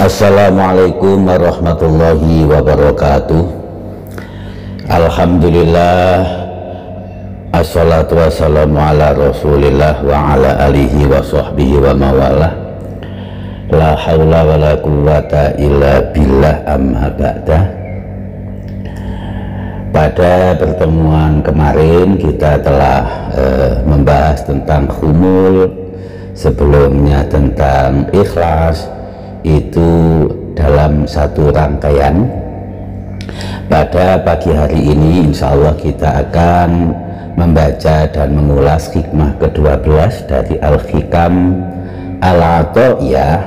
Assalamualaikum warahmatullahi wabarakatuh. Alhamdulillah, assalatu wassalamu ala rasulillah wa ala alihi wa sahbihi wa mawalah. La hawla wa la quwwata illa billah, amma ba'da. Pada pertemuan kemarin kita telah membahas tentang khumul, sebelumnya tentang ikhlas. Itu dalam satu rangkaian. Pada pagi hari ini insya Allah kita akan membaca dan mengulas hikmah ke-12 dari Al-Hikam Al-Ata'iyah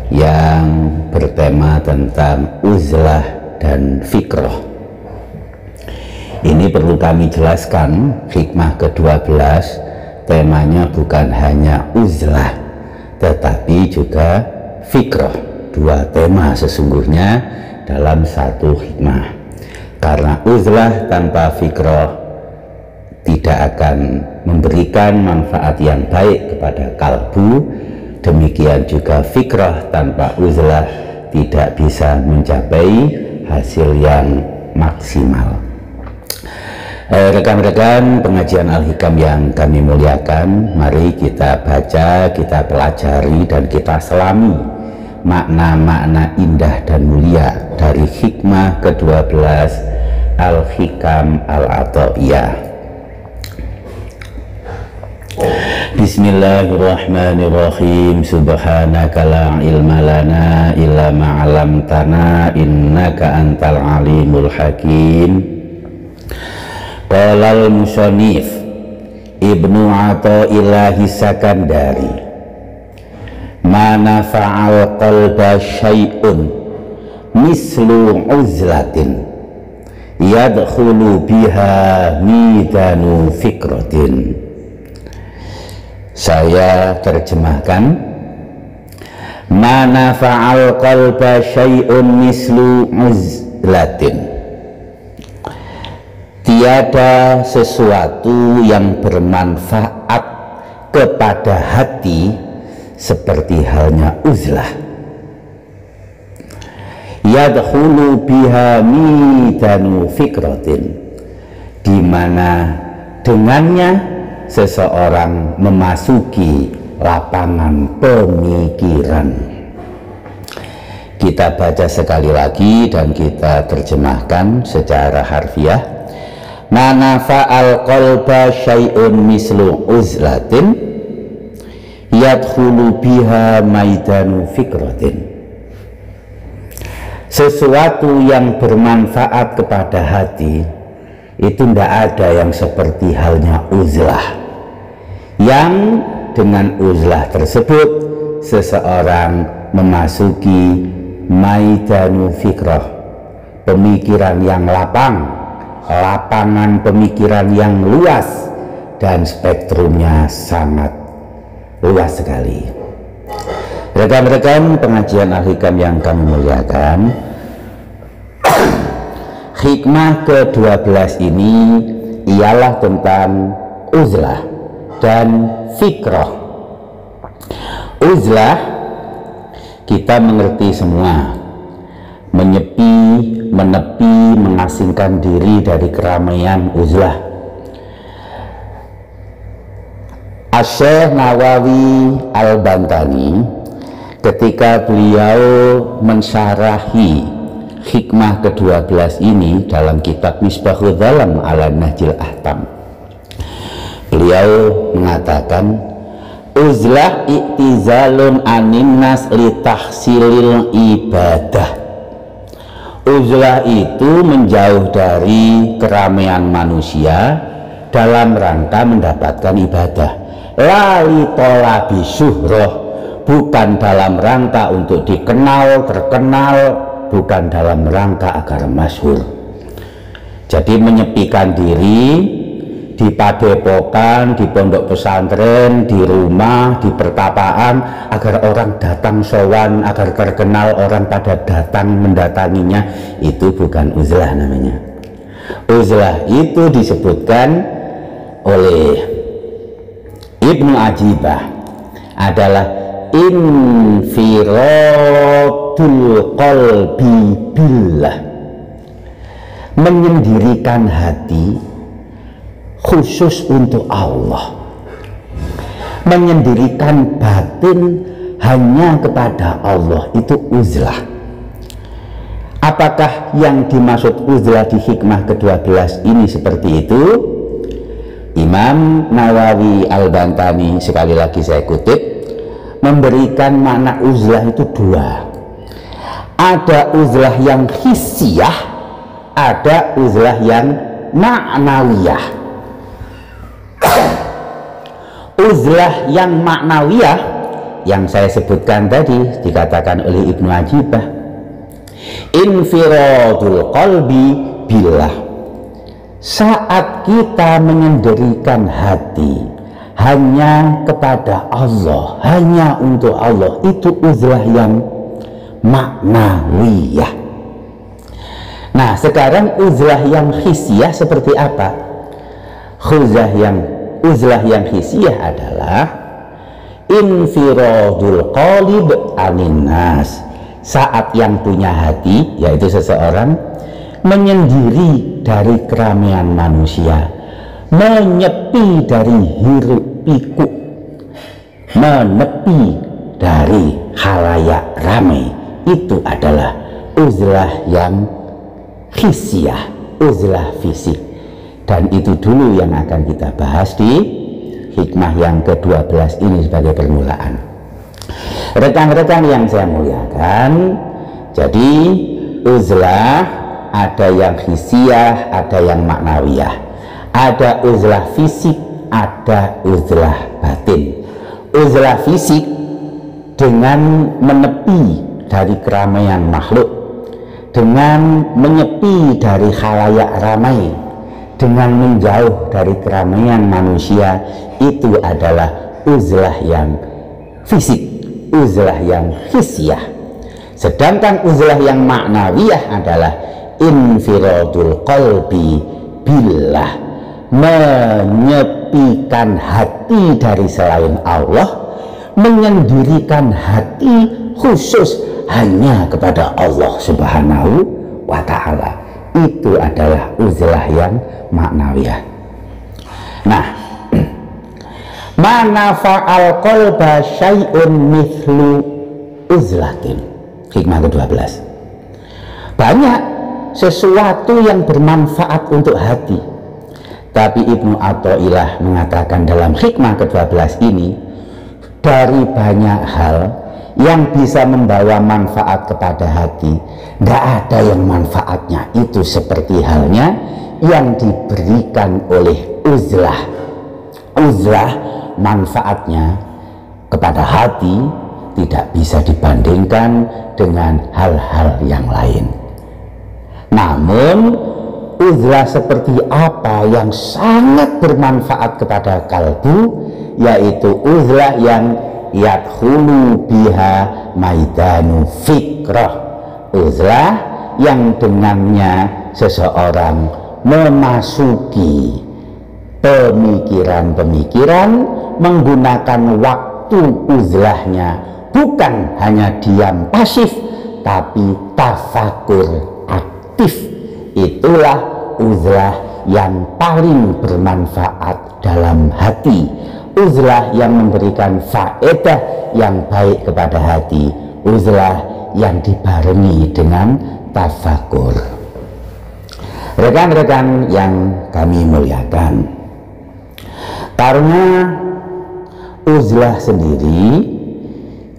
yang bertema tentang uzlah dan fikrah. Ini perlu kami jelaskan, hikmah ke-12 temanya bukan hanya uzlah tetapi juga fikrah, dua tema sesungguhnya dalam satu hikmah. Karena uzlah tanpa fikrah tidak akan memberikan manfaat yang baik kepada kalbu, demikian juga fikrah tanpa uzlah tidak bisa mencapai hasil yang maksimal. Rekan-rekan pengajian Al-Hikam yang kami muliakan, mari kita baca, kita pelajari dan kita selami makna-makna indah dan mulia dari hikmah ke-12 Al-Hikam Al-Ata'iyah. Bismillahirrahmanirrahim. Subhanaka la ilma lana illa ma 'allamtana innaka antal alimul hakim. Qala al-musannif Ibnu Athaillah Sakandari, ma nafa'al qalba syai'un mislu uzlatin yadkhulu biha midanu fikratin. Saya terjemahkan, ma nafa'al qalba syai'un mislu uzlatin. Tiada sesuatu yang bermanfaat kepada hati seperti halnya uzlah. Yadkhulu biha midanu fikratin, di mana dengannya seseorang memasuki lapangan pemikiran. Kita baca sekali lagi dan kita terjemahkan secara harfiah. Mana fa'al qalba syai'un mislu uzlatin yadkhulu biha maidanu fikratin. Sesuatu yang bermanfaat kepada hati itu tidak ada yang seperti halnya uzlah, yang dengan uzlah tersebut seseorang memasuki maidanu fikrah, pemikiran yang lapang, lapangan pemikiran yang luas dan spektrumnya sangat luas sekali. Rekan-rekan pengajian Al-Hikam yang kami muliakan, hikmah ke-12 ini ialah tentang uzlah dan fikrah. Uzlah kita mengerti semua, menyepi, menepi, mengasingkan diri dari keramaian, uzlah. Asy-Syaikh Nawawi Al-Bantani ketika beliau mensyarahi hikmah ke-12 ini dalam kitab Misbahul Dhalam ala Nahjil Ahkam, beliau mengatakan, uzlah i'tizalun anin nas li tahsilil ibadah. Uzlah itu menjauh dari keramaian manusia dalam rangka mendapatkan ibadah. Lali tolabi syuhroh, bukan dalam rangka untuk dikenal, terkenal, bukan dalam rangka agar masyhur. Jadi menyepikan diri di padepokan, di pondok pesantren, di rumah, di pertapaan, agar orang datang sowan, agar terkenal, orang pada datang mendatanginya, itu bukan uzlah namanya. Uzlah itu disebutkan oleh Ibnu Ajibah adalah infirad infiratul qalbi billah, menyendirikan hati khusus untuk Allah, menyendirikan batin hanya kepada Allah, itu uzlah. Apakah yang dimaksud uzlah di hikmah ke-12 ini seperti itu? Imam Nawawi Al-Bantani, sekali lagi saya kutip, memberikan makna uzlah itu dua. Ada uzlah yang hissiyah, ada uzlah yang ma'nawiyah. Uzlah yang ma'nawiyah yang saya sebutkan tadi dikatakan oleh Ibnu Ajibah, infiradul qalbi billah, saat kita menyendirikan hati hanya kepada Allah, hanya untuk Allah, itu uzlah yang maknawiyah. Nah, sekarang uzlah yang hissiyah seperti apa? Uzlah yang hissiyah adalah infiradul qalib anin nas, saat yang punya hati, yaitu seseorang, menyendiri dari keramaian manusia, menyepi dari hiruk pikuk, menepi dari khalayak ramai, itu adalah uzlah yang hissiyah, uzlah fisik. Dan itu dulu yang akan kita bahas di hikmah yang ke-12 ini sebagai permulaan. Rekan-rekan yang saya muliakan, jadi uzlah ada yang hissiyah, ada yang maknawiyah, ada uzlah fisik, ada uzlah batin. Uzlah fisik dengan menepi dari keramaian makhluk, dengan menyepi dari khalayak ramai, dengan menjauh dari keramaian manusia, itu adalah uzlah yang fisik, uzlah yang hissiyah. Sedangkan uzlah yang maknawiyah adalah infiradul qalbi billah, menyepikan hati dari selain Allah, menyendirikan hati khusus hanya kepada Allah Subhanahu wa ta'ala. Itu adalah uzlah yang maknawiyah. Nah, mana fa'al qalba syai'un mithlu uzlatin, hikmah ke-12. Banyak sesuatu yang bermanfaat untuk hati, tapi Ibnu Athaillah mengatakan dalam hikmah ke-12 ini, dari banyak hal yang bisa membawa manfaat kepada hati, tidak ada yang manfaatnya itu seperti halnya yang diberikan oleh uzlah. Uzlah manfaatnya kepada hati tidak bisa dibandingkan dengan hal-hal yang lain. Namun uzlah seperti apa yang sangat bermanfaat kepada kalbu, yaitu uzlah yang yadkhulu biha maidanu fikrah, uzlah yang dengannya seseorang memasuki pemikiran-pemikiran, menggunakan waktu uzlahnya bukan hanya diam pasif, tapi tafakur aktif. Itulah uzlah yang paling bermanfaat dalam hati, uzlah yang memberikan faedah yang baik kepada hati, uzlah yang dibarengi dengan tafakur. Rekan-rekan yang kami muliakan, karena uzlah sendiri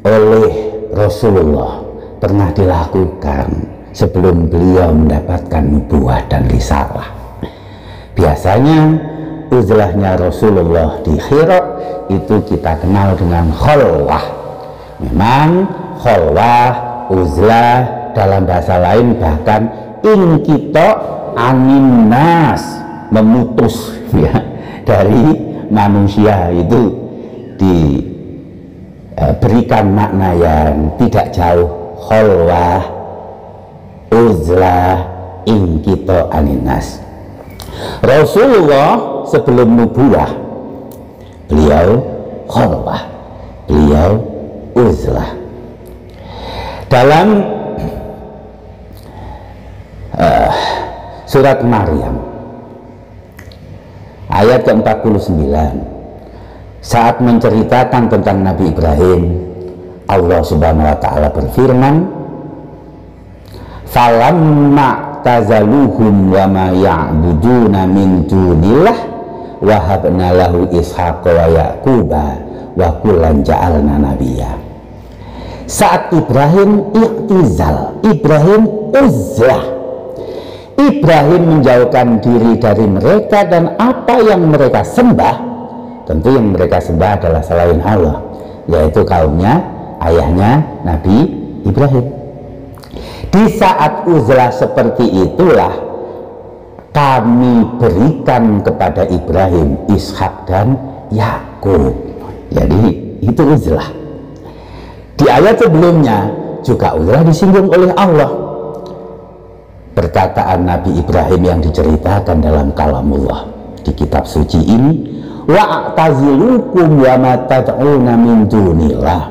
oleh Rasulullah pernah dilakukan sebelum beliau mendapatkan nubuwah dan risalah. Biasanya uzlahnya Rasulullah di Hira itu kita kenal dengan khalwah. Memang khalwah, uzlah, dalam bahasa lain bahkan inkita anin nas, memutus ya dari manusia, itu diberikan makna yang tidak jauh. Khalwah, uzlah, inkita anin nas. Rasulullah sebelum nubuwah beliau khalwah, beliau uzlah. Dalam surat Maryam ayat ke-49, saat menceritakan tentang Nabi Ibrahim, Allah Subhanahu wa taala berfirman, falamma tazaluhum wa ma ya'buduna min dunillah wa habna lahu ishaqa wa yaquba wa kullan ja'alna nabiyya. Saat Ibrahim iktizal, Ibrahim uzlah, Ibrahim menjauhkan diri dari mereka dan apa yang mereka sembah. Tentu yang mereka sembah adalah selain Allah, yaitu kaumnya, ayahnya Nabi Ibrahim. Di saat uzlah seperti itulah kami berikan kepada Ibrahim Ishak dan Yakub. Jadi itu uzlah. Di ayat sebelumnya juga uzlah disinggung oleh Allah. Perkataan Nabi Ibrahim yang diceritakan dalam kalamullah di kitab suci ini, wa'tazilukum wa ma tad'una min dunillah.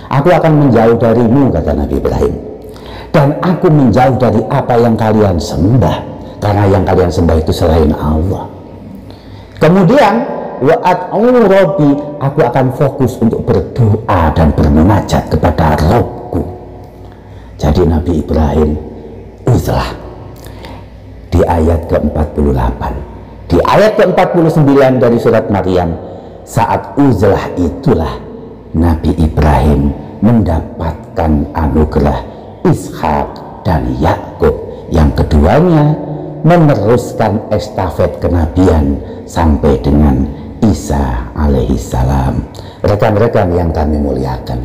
Aku akan menjauh darimu, kata Nabi Ibrahim, dan aku menjauh dari apa yang kalian sembah, karena yang kalian sembah itu selain Allah. Kemudian wa'at'u rabbi, aku akan fokus untuk berdoa dan bermunajat kepada Rabbku. Jadi Nabi Ibrahim uzlah di ayat ke-48. Di ayat ke-49 dari surat Maryam, saat uzlah itulah Nabi Ibrahim mendapatkan anugerah Ishak dan Yakub, yang keduanya meneruskan estafet kenabian sampai dengan Isa alaihissalam. Rekan-rekan yang kami muliakan,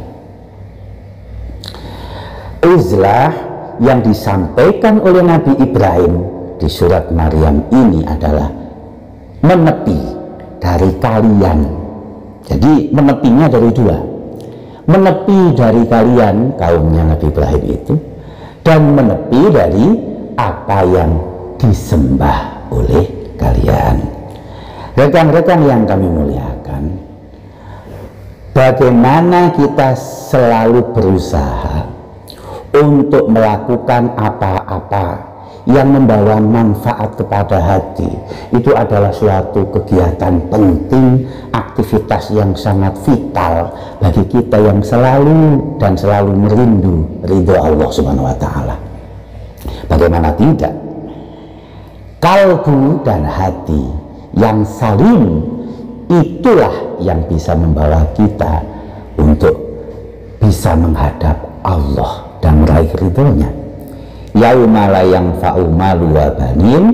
uzlah yang disampaikan oleh Nabi Ibrahim di surat Maryam ini adalah menepi dari kalian. Jadi menepinya dari dua, menepi dari kalian kaumnya Nabi Ibrahim itu, dan menepi dari apa yang disembah oleh kalian. Rekan-rekan yang kami muliakan, bagaimana kita selalu berusaha untuk melakukan apa-apa yang membawa manfaat kepada hati. Itu adalah suatu kegiatan penting, aktivitas yang sangat vital bagi kita yang selalu dan selalu merindu ridho Allah Subhanahu wa taala. Bagaimana tidak? Kalbu dan hati yang salim itulah yang bisa membawa kita untuk bisa menghadap Allah dan meraih ridhonya. Yauma la yanfa'u malu wa banin,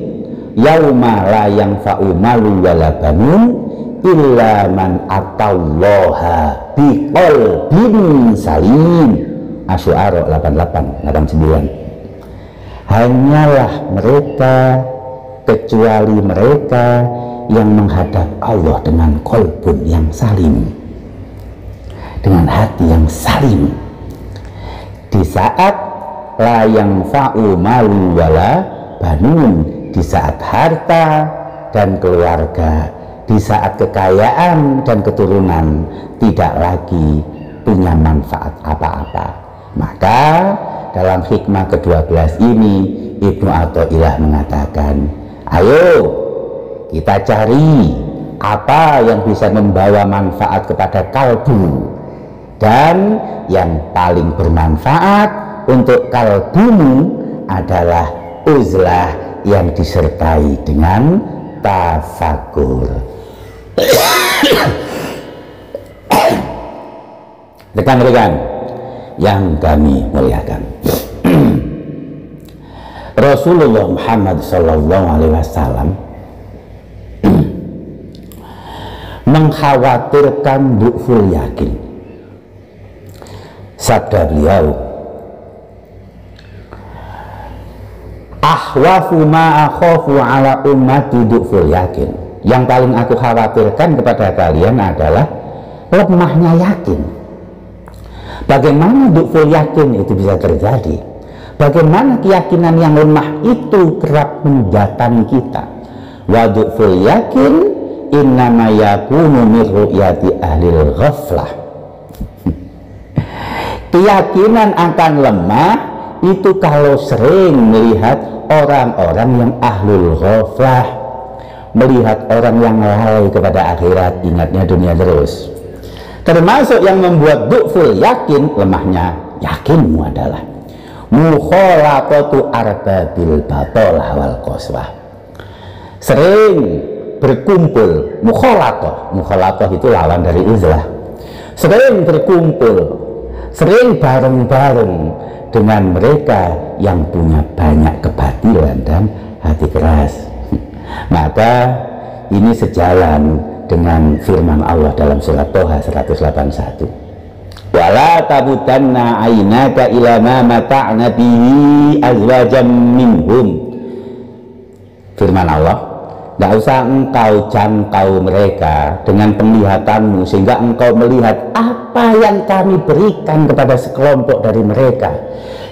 yauma la yanfa'u malu wa la banun illa man atallaha biqalbin salim. Asy-Syu'ara 88 89. Hanyalah mereka, kecuali mereka yang menghadap Allah dengan kolbun yang salim, dengan hati yang salim. Di saat la yanfa'u malu wala banun, di saat harta dan keluarga, di saat kekayaan dan keturunan tidak lagi punya manfaat apa-apa, maka dalam hikmah ke-12 ini Ibnu Athaillah mengatakan, ayo kita cari apa yang bisa membawa manfaat kepada kalbu, dan yang paling bermanfaat untuk kalbumu adalah uzlah yang disertai dengan tafakur. Rekan-rekan yang kami muliakan, Rasulullah Muhammad SAW mengkhawatirkan du'ful yakin. Sabda beliau, ahwafu ma akhafu ala ummati du'ful yakin. Yang paling aku khawatirkan kepada kalian adalah lemahnya yakin. Bagaimana du'ful yakin itu bisa terjadi? Bagaimana keyakinan yang lemah itu kerap mendatangi kita? Wa du'ful yakin innama yakunu min ru'yati ahlil ghaflah. Keyakinan akan lemah itu kalau sering melihat orang-orang yang ahlul ghaflah, melihat orang yang lalai kepada akhirat, ingatnya dunia terus. Termasuk yang membuat du'ful yakin, lemahnya yakinmu adalah mukhalaqatu arbabil batalah wal qaswah. Sering berkumpul, mukhalaqah itu lawan dari uzlah. Sering berkumpul, sering bareng-bareng dengan mereka yang punya banyak kebatilan dan hati keras. Maka ini sejalan dengan firman Allah dalam surat Toha 181. Wala tabutanna aynaka ila ma mata'na bihi azwajam minhum. Firman Allah, tidak usah engkau jangkau mereka dengan penglihatanmu sehingga engkau melihat apa yang kami berikan kepada sekelompok dari mereka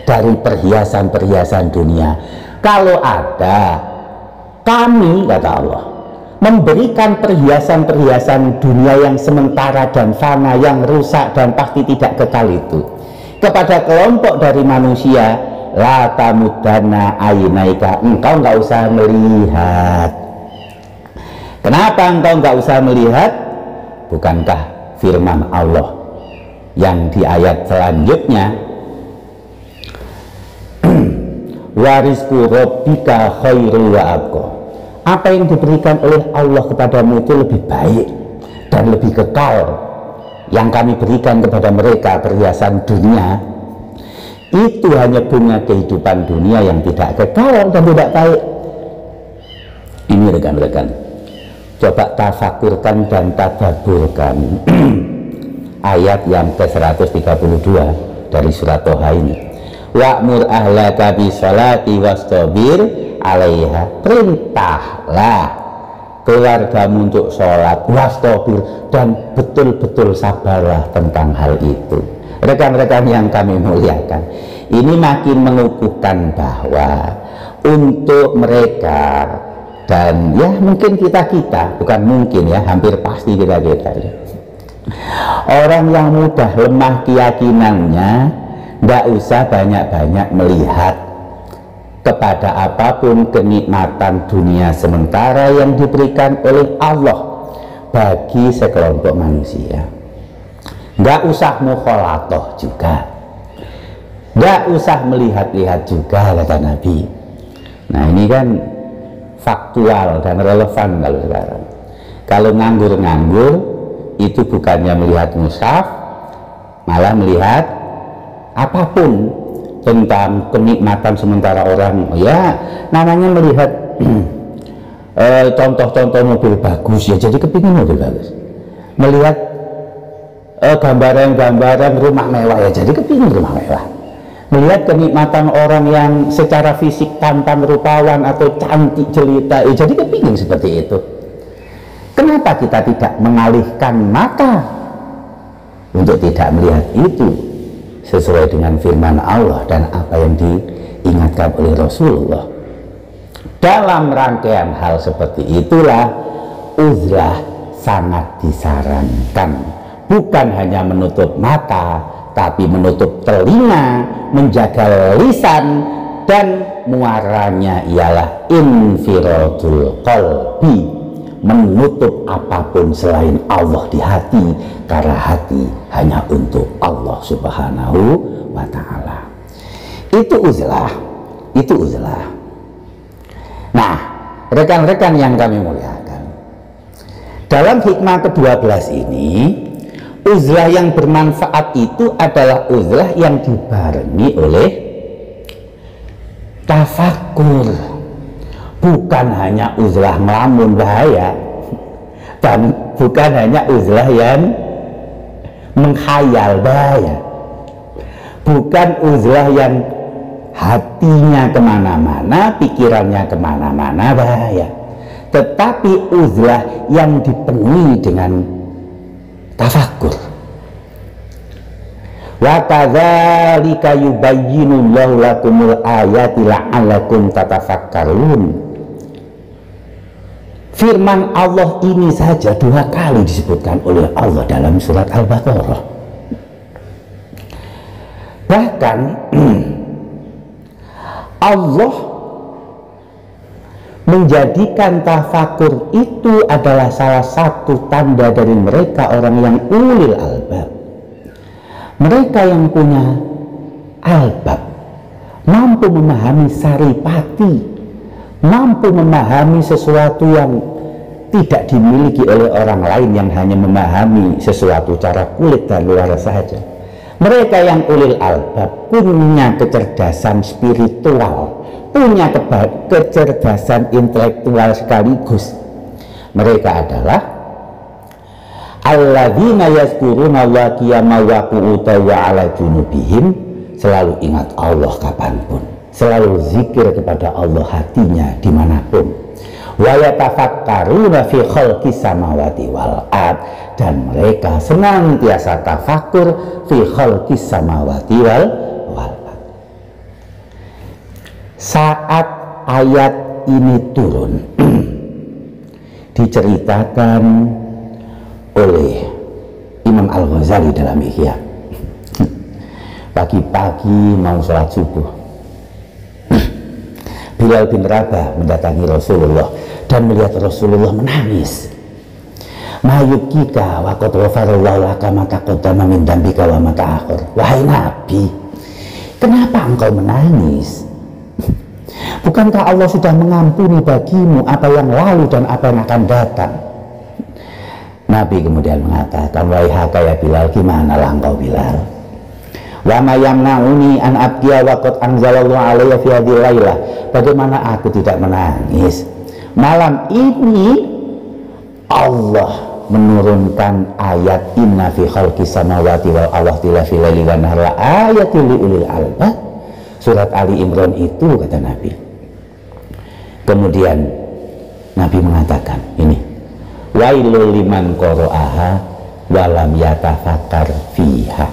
dari perhiasan-perhiasan dunia. Kalau ada, kami, kata Allah, memberikan perhiasan-perhiasan dunia yang sementara dan fana, yang rusak dan pasti tidak kekal itu kepada kelompok dari manusia, la tamudana ainaika, engkau nggak usah melihat. Kenapa engkau nggak usah melihat? Bukankah firman Allah yang di ayat selanjutnya, warisku rabbika khairu wa abqa, apa yang diberikan oleh Allah kepadamu itu lebih baik dan lebih kekal. Yang kami berikan kepada mereka perhiasan dunia itu hanya bunga kehidupan dunia yang tidak kekal dan tidak baik. Ini rekan-rekan, coba tafakurkan dan tadaburkan ayat yang ke-132 dari surat Toha ini. Wa'mur ahlaka bisolati wastabir alaiha, perintahlah keluargamu untuk sholat, wastabir, dan betul-betul sabarlah tentang hal itu. Rekan-rekan yang kami muliakan, ini makin mengukuhkan bahwa untuk mereka, dan ya mungkin kita bukan mungkin ya, hampir pasti kita orang yang mudah lemah keyakinannya, tidak usah banyak-banyak melihat kepada apapun kenikmatan dunia sementara yang diberikan oleh Allah bagi sekelompok manusia. Nggak usah mukhalatoh juga, nggak usah melihat-lihat juga, kata Nabi. Nah ini kan faktual dan relevan kalau sekarang. Kalau nganggur-nganggur itu bukannya melihat mushaf, malah melihat apapun tentang kenikmatan sementara orang. Ya namanya melihat contoh-contoh mobil bagus, ya jadi kepingin mobil bagus. Melihat gambaran-gambaran rumah mewah, ya jadi kepingin rumah mewah. Melihat kenikmatan orang yang secara fisik tampan rupawan atau cantik jelita, ya jadi kepingin seperti itu. Kenapa kita tidak mengalihkan mata untuk tidak melihat itu sesuai dengan firman Allah dan apa yang diingatkan oleh Rasulullah? Dalam rangkaian hal seperti itulah uzlah sangat disarankan, bukan hanya menutup mata tapi menutup telinga, menjaga lisan, dan muaranya ialah infiradul qalbi, menutup apapun selain Allah di hati, karena hati hanya untuk Allah Subhanahu wa ta'ala. Itu uzlah, itu uzlah. Nah, rekan-rekan yang kami muliakan, dalam hikmah ke-12 ini, uzlah yang bermanfaat itu adalah uzlah yang dibarengi oleh tafakur, bukan hanya uzlah melamun bahaya, dan bukan hanya uzlah yang menghayal bahaya, bukan uzlah yang hatinya kemana-mana, pikirannya kemana-mana bahaya, tetapi uzlah yang dipenuhi dengan tafakur. Wa kadzalika yubayyinullahu lakumul ayati la'allakum tatafakkarun. Firman Allah ini saja 2 kali disebutkan oleh Allah dalam surat Al-Baqarah. Bahkan Allah menjadikan tafakur itu adalah salah satu tanda dari mereka orang yang ulil albab. Mereka yang punya albab, mampu memahami saripati, mampu memahami sesuatu yang tidak dimiliki oleh orang lain yang hanya memahami sesuatu cara kulit dan luar saja. Mereka yang ulil albab punya kecerdasan spiritual, punya kecerdasan intelektual sekaligus. Mereka adalah alladzina yazkuruna Allaha qiyaman wa qu'udan wa 'ala junubihim, selalu ingat Allah kapanpun, selalu zikir kepada Allah hatinya dimanapun. Wa yatafakkaruna fi khalqis samawati wal ard, dan mereka senantiasa tafakur fi khalqis samawati wal ard. Saat ayat ini turun diceritakan oleh Imam Al-Ghazali dalam Ihya. Pagi-pagi mau sholat subuh, Bilal bin Rabah mendatangi Rasulullah dan melihat Rasulullah menangis. Mayukika wa qad ghafarallahu laka ma taqaddama min dzambika wa ma ta'akhkhar. Wahai Nabi, kenapa engkau menangis? Bukankah Allah sudah mengampuni bagimu apa yang lalu dan apa yang akan datang? Nabi kemudian mengatakan, wahai haka ya Bilal, gimana lah engkau Bilal? Wa ma yamna'uni an abkiya wa qad anzalallahu alayya fi hadhil lailah. Bagaimana aku tidak menangis? Malam ini Allah menurunkan ayat inna fi khalqis samawati wal ardi la fil laili wan nahari ayatil liulil albab. Surat Ali Imran itu, kata Nabi. Kemudian Nabi mengatakan ini, wailul liman qara'aha wa lam yatafakkar fiha.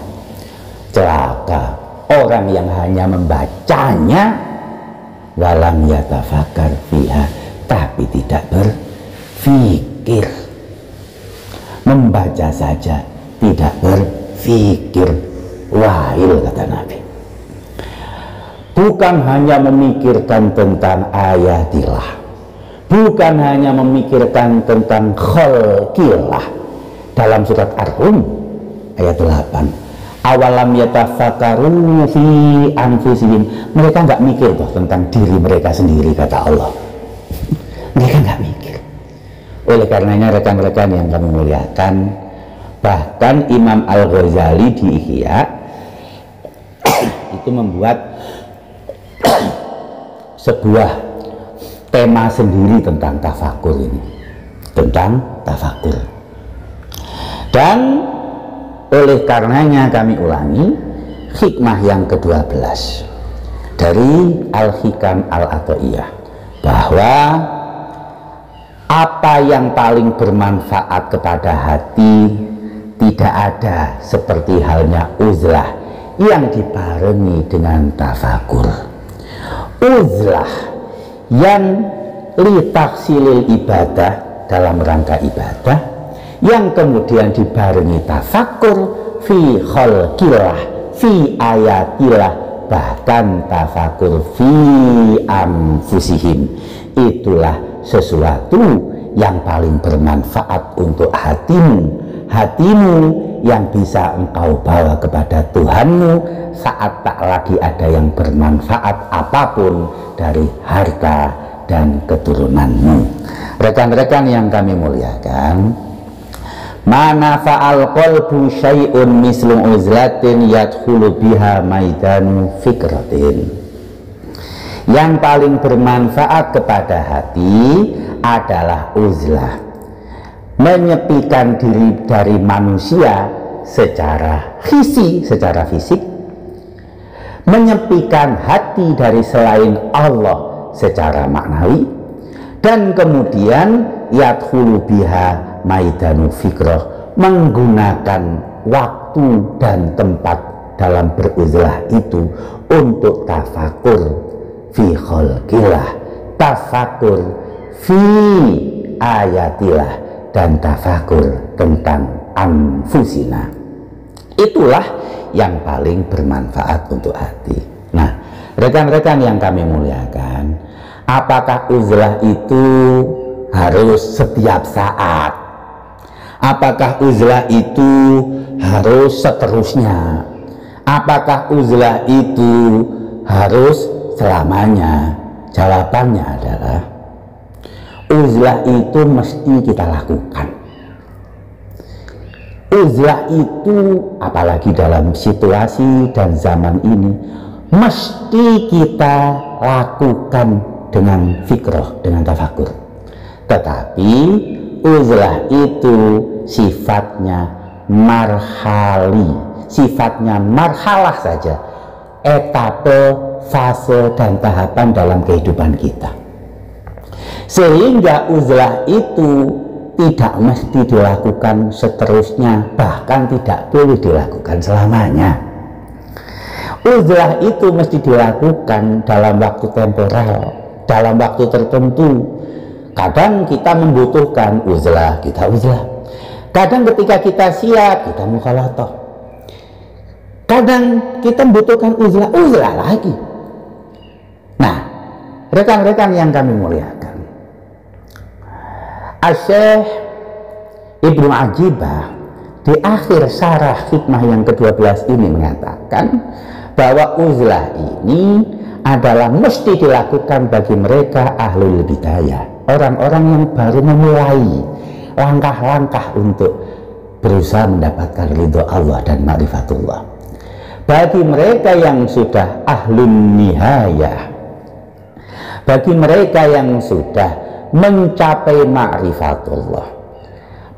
Celaka orang yang hanya membacanya walam yatafakkar fiha, tapi tidak berpikir. Membaca saja tidak berpikir. Wail, kata Nabi. Bukan hanya memikirkan tentang ayatillah, bukan hanya memikirkan tentang khalqillah. Dalam surat Ar-Rum ayat 8, awalam yatafakkaru fi anfusihim, mereka nggak mikir toh tentang diri mereka sendiri, kata Allah. Mereka nggak mikir. Oleh karenanya rekan-rekan yang kami muliakan, bahkan Imam Al-Ghazali di Ihya itu membuat sebuah tema sendiri tentang tafakur ini, tentang tafakur. Dan oleh karenanya kami ulangi hikmah yang ke-12 dari Al-Hikam Al-Athaiyah, bahwa apa yang paling bermanfaat kepada hati tidak ada seperti halnya uzlah yang dibarengi dengan tafakur. Uzlah yang litaksilil ibadah, dalam rangka ibadah, yang kemudian dibarengi tafakur fi khalqillah, fi ayatillah, bahkan tafakur fi anfusihim. Itulah sesuatu yang paling bermanfaat untuk hatimu yang bisa engkau bawa kepada Tuhanmu saat tak lagi ada yang bermanfaat apapun dari harta dan keturunanmu. Rekan-rekan yang kami muliakan, mana fa'al qalbu syai'un mislu uzlatin yadkhulu biha maidanu fikratin. Yang paling bermanfaat kepada hati adalah uzlah, menyepikan diri dari manusia secara fisik, menyepikan hati dari selain Allah secara maknawi, dan kemudian yadkhulu biha maidanu fikrah, menggunakan waktu dan tempat dalam beruzlah itu untuk tafakur fi khalqillah, tafakur fi ayatillah, dan tafakur tentang anfusina. Itulah yang paling bermanfaat untuk hati. Nah, rekan-rekan yang kami muliakan, apakah uzlah itu harus setiap saat? Apakah uzlah itu harus seterusnya? Apakah uzlah itu harus selamanya? Jawabannya adalah uzlah itu mesti kita lakukan. Uzlah itu apalagi dalam situasi dan zaman ini mesti kita lakukan dengan fikroh, dengan tafakur. Tetapi uzlah itu sifatnya marhali, sifatnya marhalah saja, etape, fase dan tahapan dalam kehidupan kita, sehingga uzlah itu tidak mesti dilakukan seterusnya, bahkan tidak boleh dilakukan selamanya. Uzlah itu mesti dilakukan dalam waktu temporal, dalam waktu tertentu. Kadang kita membutuhkan uzlah, kita uzlah. Kadang ketika kita siap, kita mukhalatoh. Kadang kita membutuhkan uzlah, uzlah lagi. Nah, rekan-rekan yang kami muliakan, Asy-Syaikh Ibnu Ajibah di akhir syarah hikmah yang ke-12 ini mengatakan bahwa uzlah ini adalah mesti dilakukan bagi mereka ahlul bidayah, orang-orang yang baru memulai langkah-langkah untuk berusaha mendapatkan ridho Allah dan ma'rifatullah. Bagi mereka yang sudah ahlun nihayah, bagi mereka yang sudah mencapai ma'rifatullah,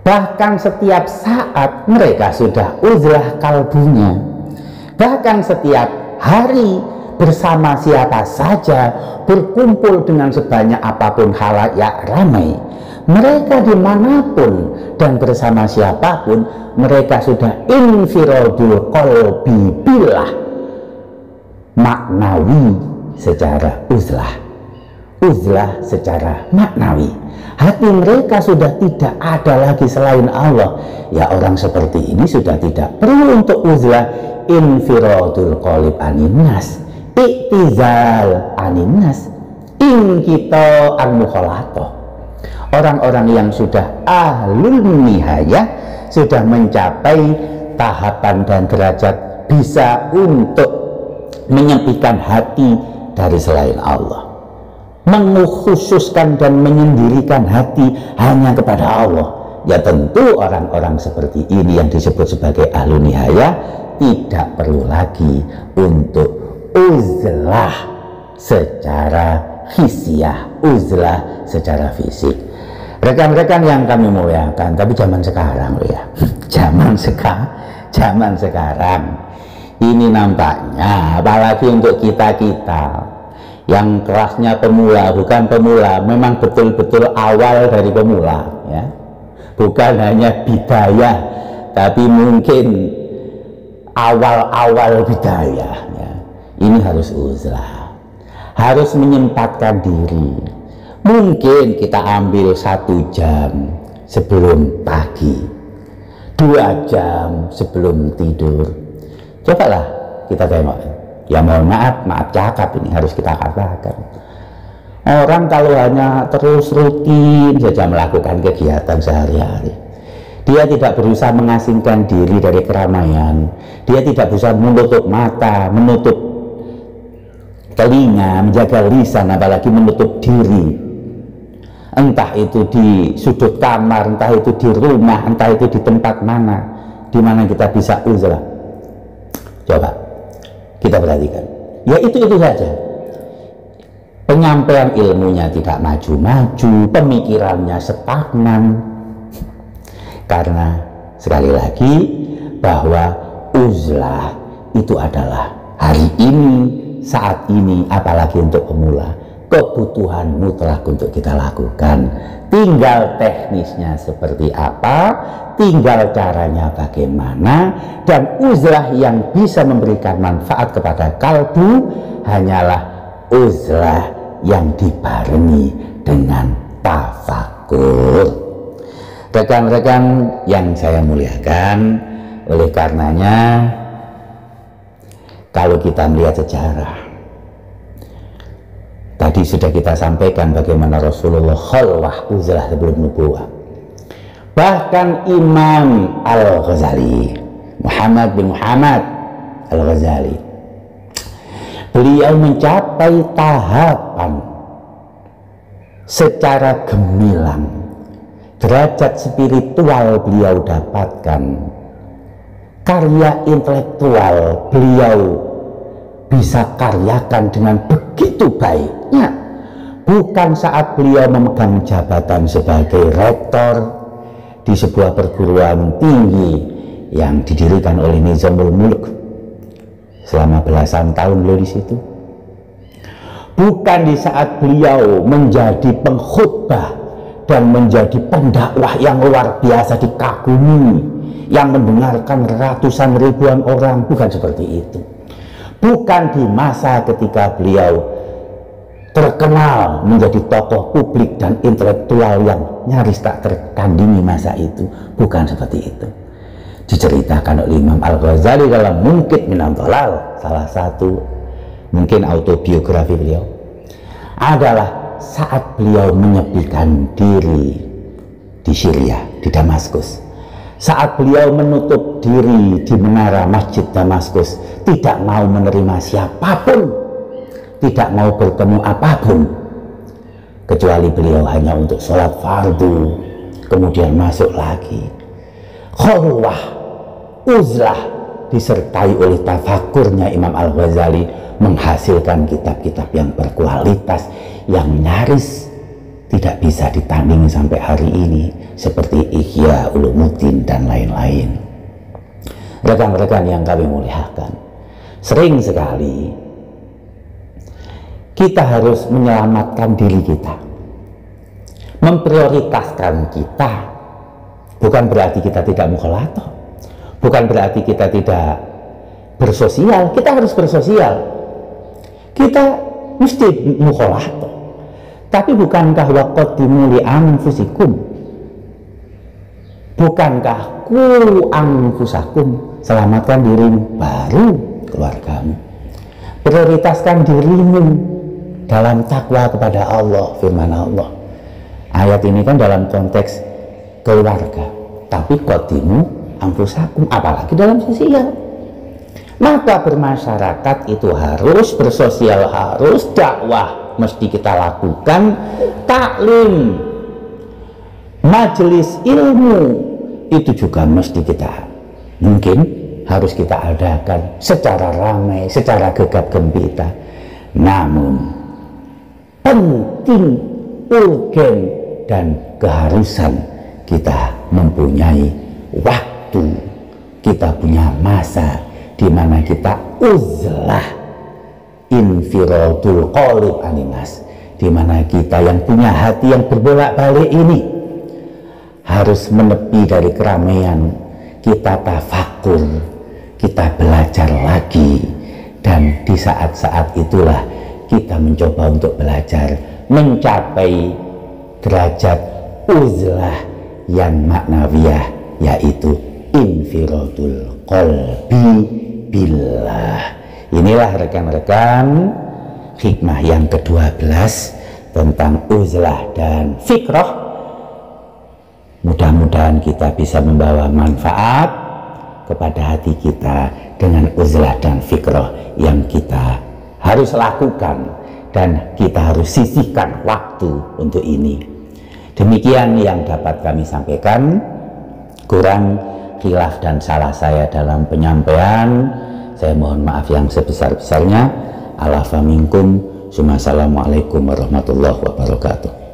bahkan setiap saat mereka sudah uzlah kalbunya, bahkan setiap hari bersama siapa saja, berkumpul dengan sebanyak apapun halayak ramai, mereka dimanapun dan bersama siapapun, mereka sudah infiradul qalbi billah, maknawi secara uzlah, uzlah secara maknawi. Hati mereka sudah tidak ada lagi selain Allah. Ya, orang seperti ini sudah tidak perlu untuk uzlah infiradul qalib aninnas, iktizal aninnas, inkito an-mukhalatoh. Orang-orang yang sudah ahlul nihayah, sudah mencapai tahapan dan derajat bisa untuk menyepikan hati dari selain Allah, mengkhususkan dan menyendirikan hati hanya kepada Allah. Ya tentu orang-orang seperti ini yang disebut sebagai ahlu nihayah tidak perlu lagi untuk uzlah secara hisiah, uzlah secara fisik. Rekan-rekan yang kami muliakan, tapi zaman sekarang loh ya, zaman sekarang ini nampaknya, apalagi untuk kita-kita yang kelasnya pemula, bukan pemula, memang betul-betul awal dari pemula ya, bukan hanya bidayah, tapi mungkin awal-awal bidayah ya. Ini harus uzlah, harus menyempatkan diri. Mungkin kita ambil 1 jam sebelum pagi, 2 jam sebelum tidur. Cobalah kita tengok. Ya mohon maaf cakap ini harus kita katakan. Orang kalau hanya terus rutin saja melakukan kegiatan sehari-hari, dia tidak berusaha mengasingkan diri dari keramaian, dia tidak berusaha menutup mata, menutup telinga, menjaga lisan, apalagi menutup diri, entah itu di sudut kamar, entah itu di rumah, entah itu di tempat mana, di mana kita bisa uzlah. Coba kita perhatikan, ya itu saja. Penyampaian ilmunya tidak maju-maju, pemikirannya stagnan, karena sekali lagi bahwa uzlah itu adalah hari ini, saat ini, apalagi untuk pemula, kebutuhan mutlak untuk kita lakukan. Tinggal teknisnya seperti apa, tinggal caranya bagaimana, dan uzlah yang bisa memberikan manfaat kepada kalbu hanyalah uzlah yang dibarengi dengan tafakur. Rekan-rekan yang saya muliakan, oleh karenanya Kalau kita melihat sejarah, tadi sudah kita sampaikan bagaimana Rasulullah khalwah uzlah sebelum nubuwah. Bahkan Imam Al-Ghazali, Muhammad bin Muhammad Al-Ghazali, beliau mencapai tahapan secara gemilang, derajat spiritual beliau dapatkan, karya intelektual beliau bisa karyakan dengan begitu baiknya, bukan saat beliau memegang jabatan sebagai rektor di sebuah perguruan tinggi yang didirikan oleh Nizamul Mulk selama belasan tahun beliau di situ, bukan di saat beliau menjadi pengkhutbah dan menjadi pendakwah yang luar biasa dikagumi, yang mendengarkan ratusan ribuan orang, bukan seperti itu. Bukan di masa ketika beliau terkenal menjadi tokoh publik dan intelektual yang nyaris tak tertandingi masa itu, bukan seperti itu. Diceritakan oleh Imam Al-Ghazali dalam Munqidh Minadh Dhalal, salah satu mungkin autobiografi beliau, adalah saat beliau menyepikan diri di Syria, di Damaskus. Saat beliau menutup diri di menara Masjid Damaskus, tidak mau menerima siapapun, tidak mau bertemu apapun, kecuali beliau hanya untuk sholat fardu, kemudian masuk lagi. Khalwah, uzlah, disertai oleh tafakurnya Imam Al-Ghazali, menghasilkan kitab-kitab yang berkualitas, yang nyaris tidak bisa ditandingi sampai hari ini, seperti Ihya Ulumuddin dan lain-lain. Rekan-rekan yang kami muliakan, sering sekali kita harus menyelamatkan diri kita, memprioritaskan kita. Bukan berarti kita tidak mukhalatoh, bukan berarti kita tidak bersosial. Kita harus bersosial, kita mesti mukhalatoh. Tapi bukankah waqaddimu li anfusikum, bukankah ku anfusakum, selamatkan dirimu baru keluargamu. Prioritaskan dirimu dalam takwa kepada Allah. Firman Allah, ayat ini kan dalam konteks keluarga, tapi qaddimu anfusakum, apalagi dalam sosial. Maka bermasyarakat itu harus bersosial, harus dakwah mesti kita lakukan, taklim, majelis ilmu itu juga mesti kita, mungkin harus kita adakan secara ramai, secara gegap gempita. Namun penting, urgen, dan keharusan kita mempunyai waktu, kita punya masa di mana kita uzlah, infiradul qalib aninas, di mana kita yang punya hati yang berbolak-balik ini harus menepi dari keramaian, kita tafakur, kita belajar lagi, dan di saat-saat itulah kita mencoba untuk belajar mencapai derajat uzlah yang maknawiyah, yaitu infiradul qalbi billah. Inilah rekan-rekan hikmah yang ke-12 tentang uzlah dan fikrah. Mudah-mudahan kita bisa membawa manfaat kepada hati kita dengan uzlah dan fikrah yang kita harus lakukan, dan kita harus sisihkan waktu untuk ini. Demikian yang dapat kami sampaikan. Kurang khilaf dan salah saya dalam penyampaian, saya mohon maaf yang sebesar-besarnya. Ala faminkum. Assalamualaikum warahmatullahi wabarakatuh.